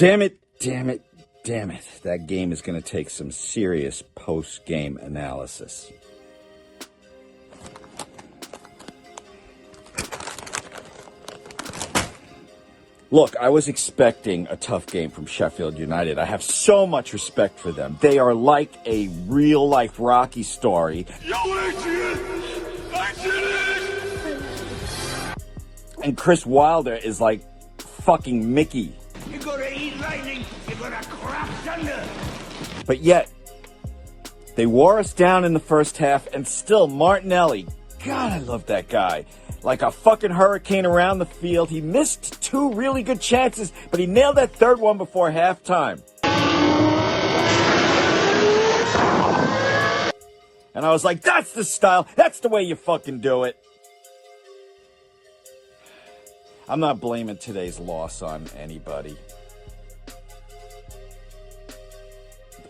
Damn it, damn it, damn it. That game is going to take some serious post-game analysis. Look, I was expecting a tough game from Sheffield United. I have so much respect for them. They are like a real-life Rocky story. And Chris Wilder is like fucking Mickey. You gotta eat lightning, you gotta crap thunder. But yet, they wore us down in the first half, and still Martinelli, God, I love that guy. Like a fucking hurricane around the field. He missed 2 really good chances, but he nailed that third one before halftime. And I was like, that's the style. That's the way you fucking do it. I'm not blaming today's loss on anybody.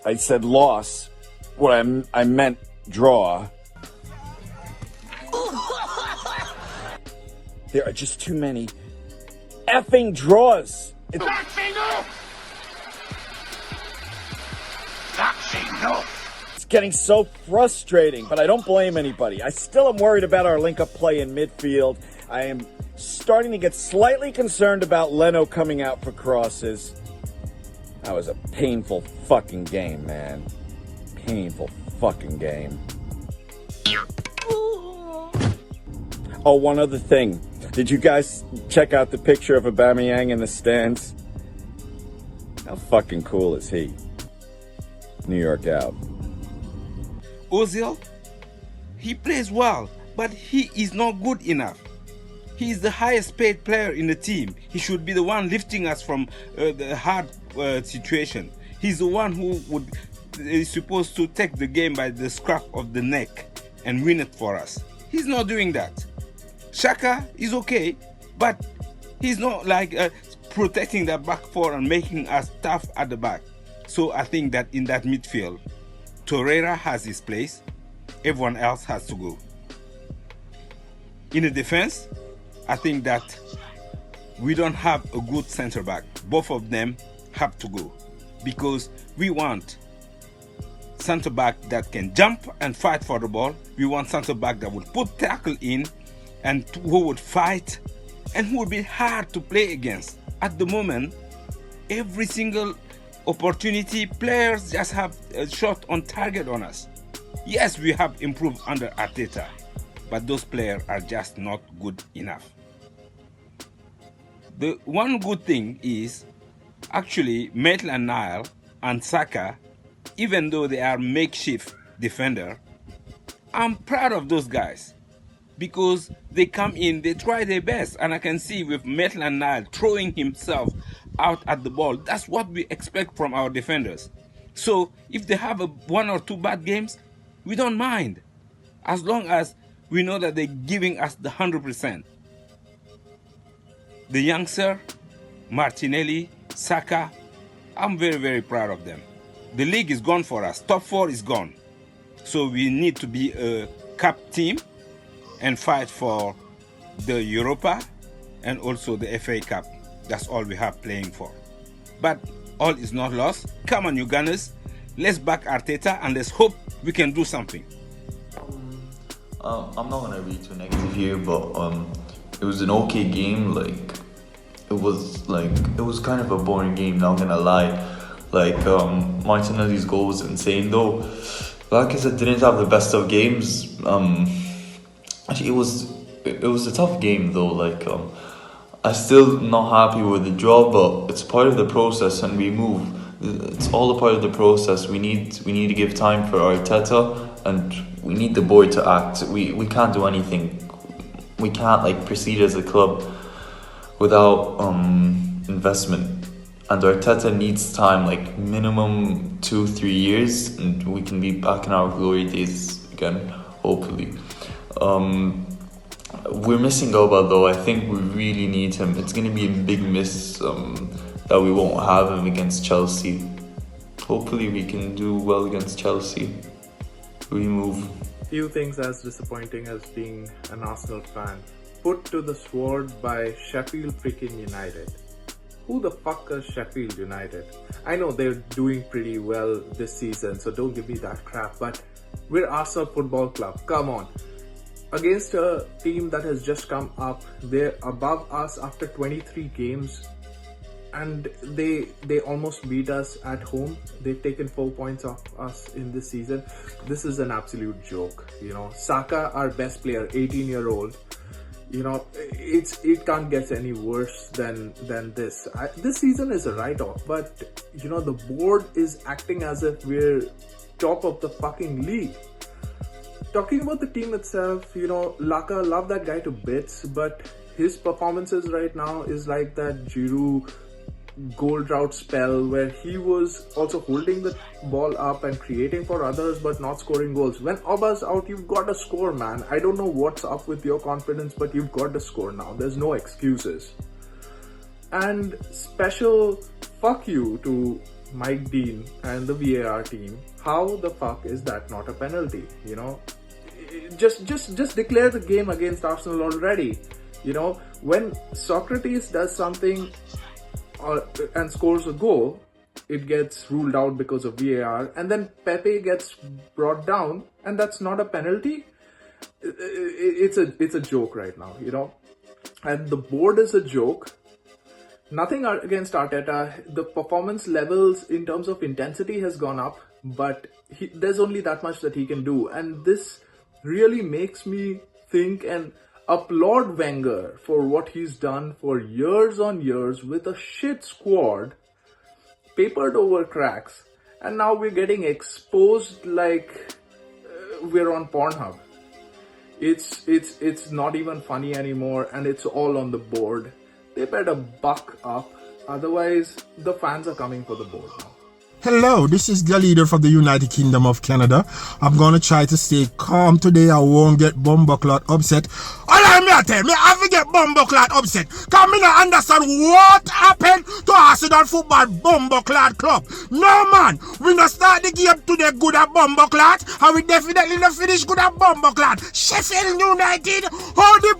I said loss. What I meant draw. There are just too many effing draws. That's enough! That's enough! It's getting so frustrating, but I don't blame anybody. I still am worried about our link-up play in midfield. I am starting to get slightly concerned about Leno coming out for crosses. That was a painful fucking game, man. Painful fucking game. Oh, one other thing. Did you guys check out the picture of Aubameyang in the stands? How fucking cool is he? New York out. Ozil, he plays well, but he is not good enough. He is the highest paid player in the team. He should be the one lifting us from the hard situation. He's the one who is supposed to take the game by the scruff of the neck and win it for us. He's not doing that. Xhaka is okay, but he's not like protecting the back four and making us tough at the back. So I think that in that midfield, Torreira has his place, everyone else has to go. In the defense, I think that we don't have a good center back. Both of them have to go because we want center back that can jump and fight for the ball. We want center back that will put tackle in and who would fight and who would be hard to play against. At the moment, every single opportunity, players just have a shot on target on us. Yes, we have improved under Arteta, but those players are just not good enough. The one good thing is actually Maitland-Niles and Saka, even though they are makeshift defender, I'm proud of those guys because they come in, they try their best, and I can see with Maitland-Niles throwing himself out at the ball. That's what we expect from our defenders. So if they have 1 or 2 bad games, we don't mind, as long as we know that they're giving us the 100%. The youngster, Martinelli, Saka, I'm very, very proud of them. The league is gone for us. Top 4 is gone. So we need to be a cup team and fight for the Europa and also the FA Cup. That's all we have playing for. But all is not lost. Come on, you Gunners. Let's back Arteta and let's hope we can do something. I'm not gonna be too negative here, but it was an okay game. It was kind of a boring game, not gonna lie. Martinelli's goal was insane though. Like I said, didn't have the best of games. Actually, it was a tough game though. I'm still not happy with the draw, but it's part of the process, and we move. It's all a part of the process. We need to give time for Arteta, and we need the boy to act. We can't do anything. We can't proceed as a club without investment. And Arteta needs time, minimum 2-3 years, and we can be back in our glory days again, hopefully. We're missing Oba though. I think we really need him. It's going to be a big miss that we won't have him against Chelsea. Hopefully we can do well against Chelsea. We move. Few things as disappointing as being an Arsenal fan. Put to the sword by Sheffield freaking United. who the fuck is Sheffield United? I know they're doing pretty well this season, so don't give me that crap, but we're Arsenal Football Club. Come on. Against a team that has just come up, they're above us after 23 games, and they almost beat us at home. They've taken 4 points off us in this season. This is an absolute joke. Saka, our best player, 18-year-old. It can't get any worse than this. This season is a write-off, but the board is acting as if we're top of the fucking league. Talking about the team itself, Laka, love that guy to bits, but his performances right now is like that Giroud goal drought spell where he was also holding the ball up and creating for others but not scoring goals. When Oba's out, you've got to score, man. I don't know what's up with your confidence, but you've got to score now. There's no excuses. And special fuck you to Mike Dean and the VAR team. How the fuck is that not a penalty? Just declare the game against Arsenal already. When Socrates does something and scores a goal, it gets ruled out because of VAR, and then Pepe gets brought down, and that's not a penalty. It's a joke right now, and the board is a joke. Nothing against Arteta. The performance levels in terms of intensity has gone up, but there's only that much that he can do, and this really makes me think and applaud Wenger for what he's done for years on years with a shit squad, papered over cracks, and now we're getting exposed like we're on Pornhub. It's not even funny anymore, and it's all on the board. They better buck up, otherwise the fans are coming for the board now. Hello, this is the leader from the United Kingdom of Canada. I'm gonna try to stay calm today. I won't get bumbleclot upset. Allow me to tell me, I get bumbleclot upset. Cause me not understand what happened to Arsenal Football Bumbleclot Club. No man, we not start the game today good at bumbleclot, and we definitely not finish good at bumbleclot. Sheffield United,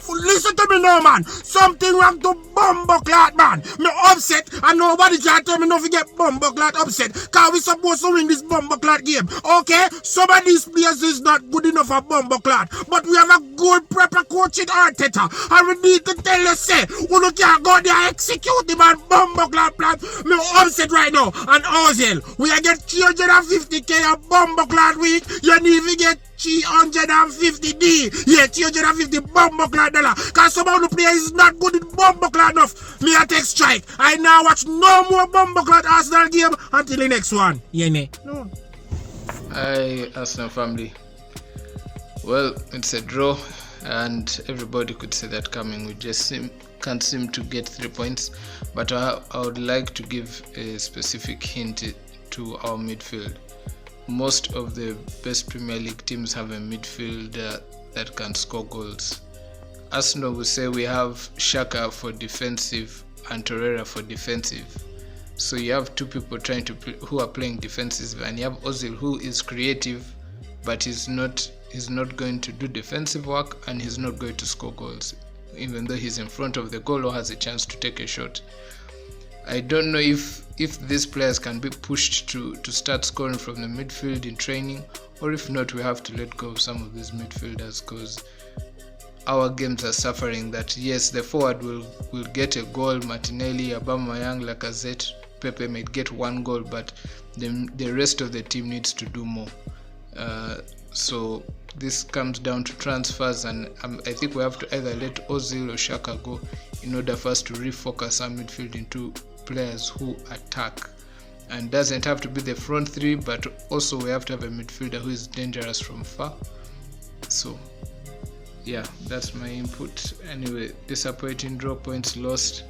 listen to me now, man. Something wrong to bumbleclot, man. Me upset, and nobody can tell me not to get bumbleclot upset. Cause we supposed to win this bumbleclot game. Okay? Some of these players is not good enough for bumbleclot. But we have a good proper coach in Arteta. And we need to tell you, say, we don't can't go there execute the man bumbleclot plan. Me upset right now. And Ozil, we are get 350k a bumbleclot week. You need to get 350D. Yeah, 350 bumbleclot dollar. Cause some of the players is not good in bumbleclot enough. Me a take strike. I now watch no more bumbleclot Arsenal game until the next one. Yeah, no. Hi, Arsenal family. Well, it's a draw, and everybody could see that coming. We just can't seem to get 3 points. But I would like to give a specific hint to our midfield. Most of the best Premier League teams have a midfielder that can score goals. Arsenal will say we have Xhaka for defensive and Torreira for defensive. So you have two people who are playing defensive, and you have Ozil who is creative, but he's not going to do defensive work, and he's not going to score goals, even though he's in front of the goal or has a chance to take a shot. I don't know if these players can be pushed to start scoring from the midfield in training, or if not, we have to let go of some of these midfielders, because our games are suffering that. Yes, the forward will get a goal, Martinelli, Aubameyang, Lacazette, Pepe might get one goal, but the rest of the team needs to do more. So this comes down to transfers, and I think we have to either let Ozil or Xhaka go in order for us to refocus our midfield into players who attack. And doesn't have to be the front three, but also we have to have a midfielder who is dangerous from far. So yeah, that's my input. Anyway, disappointing draw, points lost,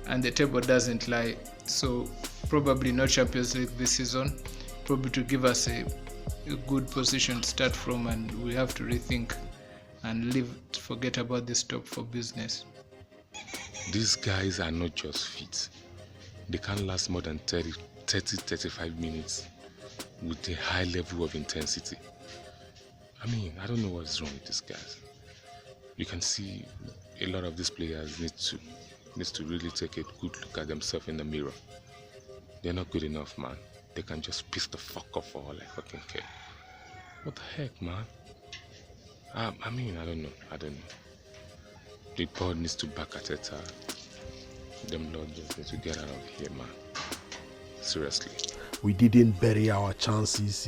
and the table doesn't lie. So probably no Champions League this season, probably to give us a good position to start from, and we have to rethink and forget about this top for business. These guys are not just fit. They can't last more than 30-35 minutes with a high level of intensity. I mean, I don't know what's wrong with these guys. You can see a lot of these players need to needs to really take a good look at themselves in the mirror. They're not good enough, man. They can just piss the fuck off for all I fucking care. What the heck, man? I don't know. The board needs to back Arteta. Them Lord just need to get out of here, man. Seriously. We didn't bury our chances,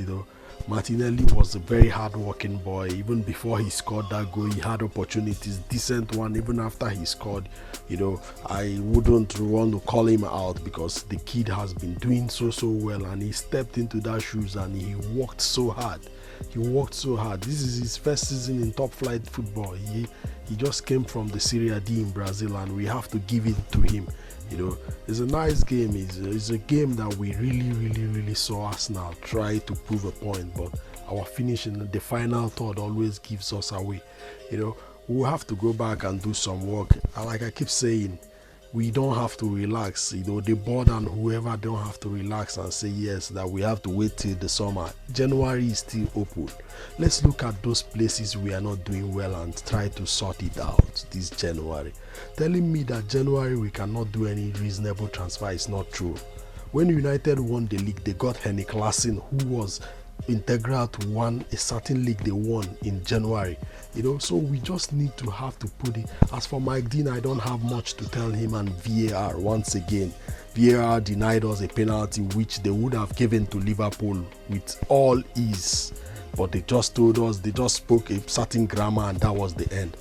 Martinelli was a very hard-working boy. Even before he scored that goal, he had opportunities, decent one. Even after he scored, I wouldn't want to call him out because the kid has been doing so well, and he stepped into that shoes and he worked so hard. This is his first season in top flight football. He just came from the Serie D in Brazil, and we have to give it to him. It's a nice game. It's a game that we really saw Arsenal try to prove a point, but our finish in the final third always gives us away. We'll have to go back and do some work. And like I keep saying, we don't have to relax. The board and whoever don't have to relax and say yes, that we have to wait till the summer. January is still open. Let's look at those places we are not doing well and try to sort it out this January. Telling me that January we cannot do any reasonable transfer is not true. When United won the league, they got Henry Claassen, who was integral to a certain league they won in January. So we just need to have to put it. As for Mike Dean, I don't have much to tell him and VAR. Once again, VAR denied us a penalty which they would have given to Liverpool with all ease, but they just told us, they just spoke a certain grammar, and that was the end.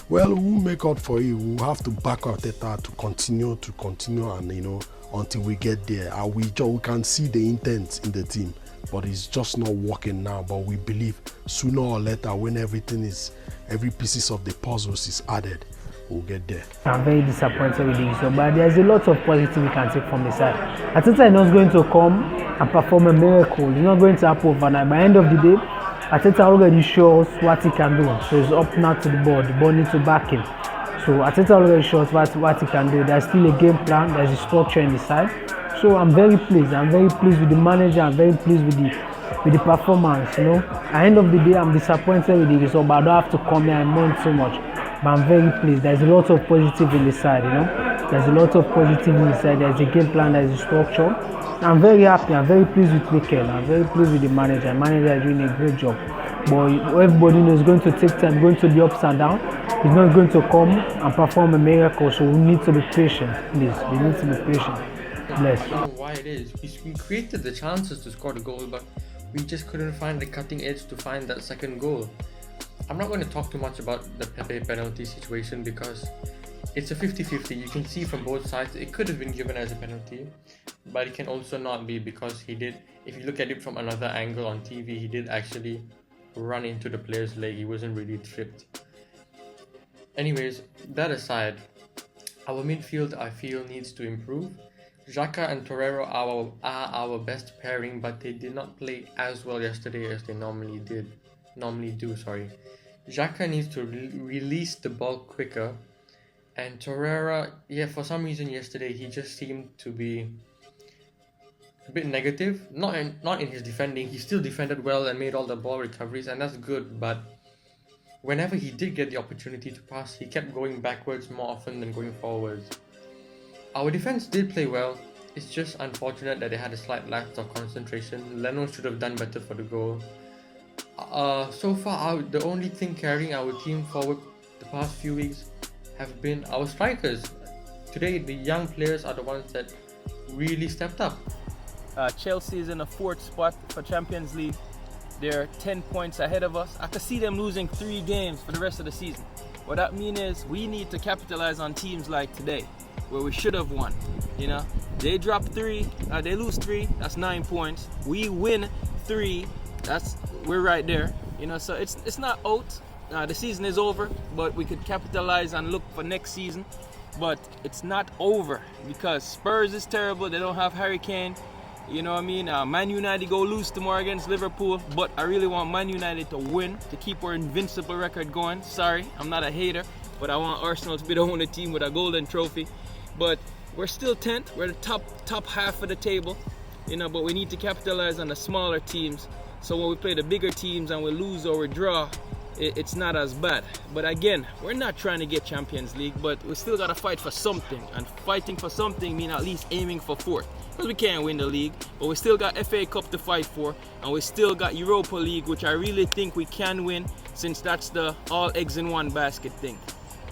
Well, we'll make up for it. We'll have to back Arteta to continue and until we get there. And we can see the intent in the team, but it's just not working now. But we believe sooner or later, when every pieces of the puzzles is added, we'll get there. I'm very disappointed with the result, but there's a lot of positive we can take from the side. Arteta is not going to come and perform a miracle. It's not going to happen overnight. By the end of the day, Arteta already shows what he can do. So it's up now to the board. The board needs to back him. So Arteta already shows what he can do. There's still a game plan. There's a structure in the side. So I'm very pleased. I'm very pleased with the manager. I'm very pleased with the performance. At the end of the day, I'm disappointed with the result, but I don't have to come here and mourn so much. But I'm very pleased. There's a lot of positive in the side. There's a lot of positive in the side. There's a game plan. There's a structure. I'm very happy. I'm very pleased with Mikel. I'm very pleased with the manager. The manager is doing a great job. But everybody knows it's going to take time, going to be ups and downs. He's not going to come and perform a miracle. So we need to be patient, please. We need to be patient. Bless. I don't know why it is. We created the chances to score the goal, but we just couldn't find the cutting edge to find that second goal. I'm not going to talk too much about the Pepe penalty situation because it's a 50-50. You can see from both sides it could have been given as a penalty, but it can also not be because he did. If you look at it from another angle on TV, he did actually run into the player's leg. He wasn't really tripped. Anyways, that aside, our midfield I feel needs to improve. Xhaka and Torreira are our best pairing, but they did not play as well yesterday as they normally do. Xhaka needs to release the ball quicker, and Torreira, for some reason yesterday he just seemed to be a bit negative. Not in his defending. He still defended well and made all the ball recoveries, and that's good, but whenever he did get the opportunity to pass, he kept going backwards more often than going forwards. Our defense did play well. It's just unfortunate that they had a slight lack of concentration. Leno should have done better for the goal. So far, the only thing carrying our team forward the past few weeks have been our strikers. Today, the young players are the ones that really stepped up. Chelsea is in the 4th spot for Champions League. They're 10 points ahead of us. I could see them losing 3 games for the rest of the season. What that means is we need to capitalize on teams like today, where we should have won. They drop 3, they lose 3, that's 9 points. We win 3, we're right there. So it's not out. The season is over, but we could capitalize and look for next season. But it's not over because Spurs is terrible. They don't have Harry Kane. Man United go lose tomorrow against Liverpool, but I really want Man United to win to keep our invincible record going. Sorry, I'm not a hater, but I want Arsenal to be the only team with a golden trophy. But we're still 10th. We're the top half of the table, but we need to capitalize on the smaller teams. So when we play the bigger teams and we lose or we draw, it's not as bad. But again, we're not trying to get Champions League, but we still got to fight for something. And fighting for something means at least aiming for fourth. Because we can't win the league, but we still got FA Cup to fight for, and we still got Europa League, which I really think we can win, since that's the all eggs in one basket thing.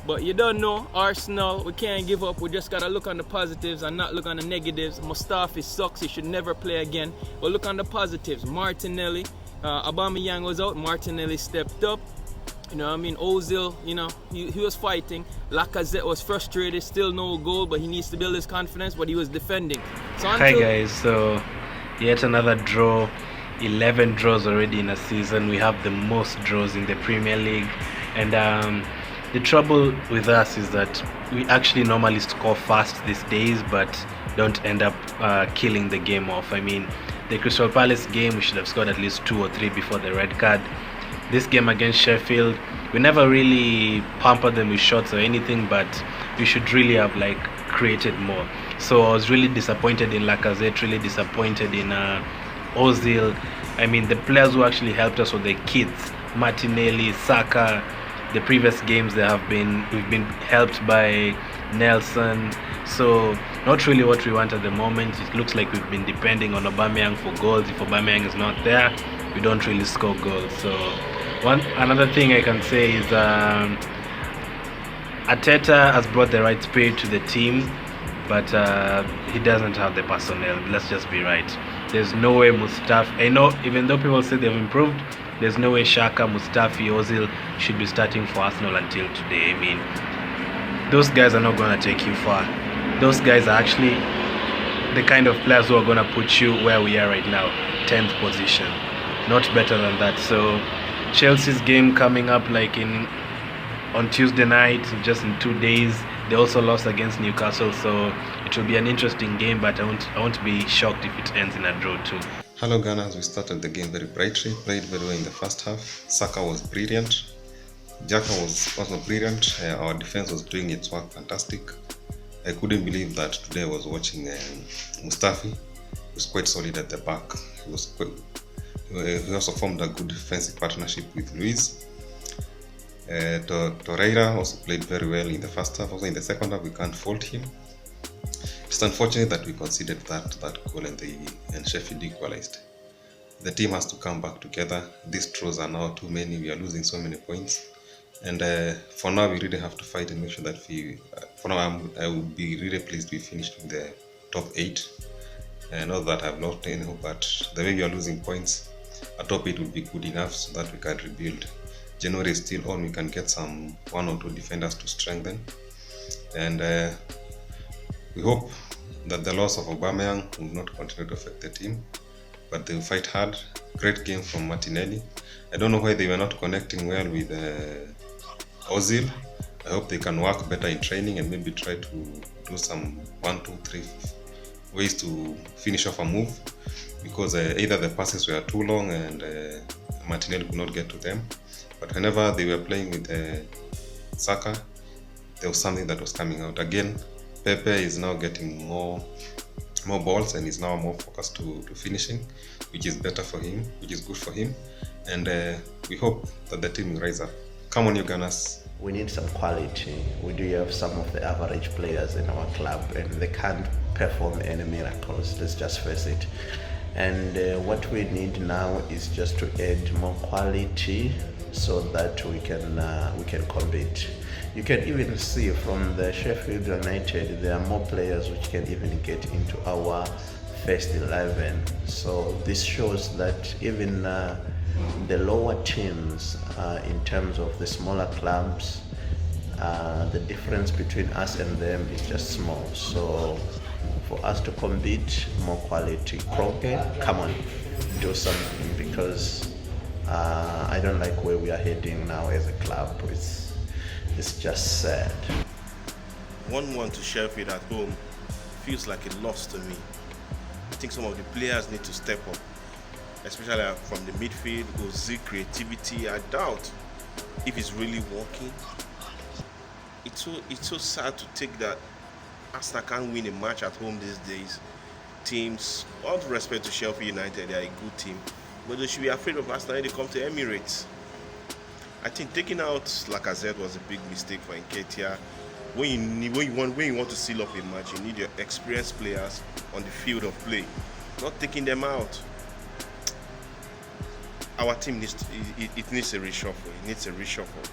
But you don't know, Arsenal, we can't give up. We just got to look on the positives and not look on the negatives. Mustafi sucks, he should never play again. But look on the positives. Martinelli, Aubameyang was out, Martinelli stepped up. You know what I mean? Ozil, you know, he was fighting. Lacazette was frustrated, still no goal, but he needs to build his confidence, but he was defending. So Hi guys, so yet another draw. 11 draws already in a season. We have the most draws in the Premier League. And the trouble with us is that we actually normally score fast these days, but don't end up killing the game off. I mean, the Crystal Palace game, we should have scored at least 2 or 3 before the red card. This game against Sheffield, we never really pampered them with shots or anything, but we should really have like created more. So I was really disappointed in Lacazette, really disappointed in Ozil. I mean, the players who actually helped us were the kids, Martinelli, Saka. The previous games we've been helped by Nelson. So not really what we want at the moment. It looks like we've been depending on Aubameyang for goals. If Aubameyang is not there, we don't really score goals. So another thing I can say is Arteta has brought the right spirit to the team, but he doesn't have the personnel. Let's just be right. There's no way Mustafi, I know even though people say they've improved, there's no way Xhaka, Mustafi, Ozil should be starting for Arsenal until today. I mean, those guys are not going to take you far. Those guys are actually the kind of players who are going to put you where we are right now, 10th position. Not better than that. So Chelsea's game coming up like on Tuesday night, just in 2 days. They also lost against Newcastle, so it will be an interesting game, but I won't be shocked if it ends in a draw too. Hello Gunners, we started the game very brightly, played very well in the first half. Saka was brilliant, Xhaka was also brilliant, our defense was doing its work fantastic. I couldn't believe that today I was watching Mustafi. He was quite solid at the back. He also formed a good defensive partnership with Luis. Torreira also played very well in the first half. Also in the second half, we can't fault him. It's unfortunate that we conceded that goal and Sheffield equalized. The team has to come back together. These draws are now too many. We are losing so many points. And for now, we really have to fight and make sure that for now, I would be really pleased we finished in the top 8. Not that I've lost any hope, but the way we are losing points, a top 8 would be good enough so that we can rebuild. January is still on. We can get some 1 or 2 defenders to strengthen. And we hope that the loss of Aubameyang will not continue to affect the team, but they will fight hard. Great game from Martinelli. I don't know why they were not connecting well with Ozil. I hope they can work better in training and maybe try to do some 1, 2, 3 ways to finish off a move, because either the passes were too long and Martinelli could not get to them. But whenever they were playing with Saka, there was something that was coming out. Again, Pepe is now getting more balls and is now more focused to finishing, which is better for him, which is good for him. And we hope that the team will rise up. Come on, you Gunners. We need some quality. We do have some of the average players in our club and they can't perform any miracles. Let's just face it. And what we need now is just to add more quality so that we can compete. You can even see from the Sheffield United, there are more players which can even get into our first 11. So this shows that even the lower teams, in terms of the smaller clubs, the difference between us and them is just small. So for us to compete, more quality. Kroenke, come on, do something, because I don't like where we are heading now as a club. It's just sad. 1-1 to Sheffield at home feels like a loss to me. I think some of the players need to step up, especially from the midfield. Ozil creativity, I doubt if it's really working. It's so sad to take that Arsenal can't win a match at home these days. Teams, all due respect to Sheffield United, they are a good team, but they should be afraid of Arsenal when they come to Emirates. I think taking out Lacazette was a big mistake for Nketiah. When you want to seal up a match, you need your experienced players on the field of play, not taking them out. Our team needs a reshuffle. It needs a reshuffle.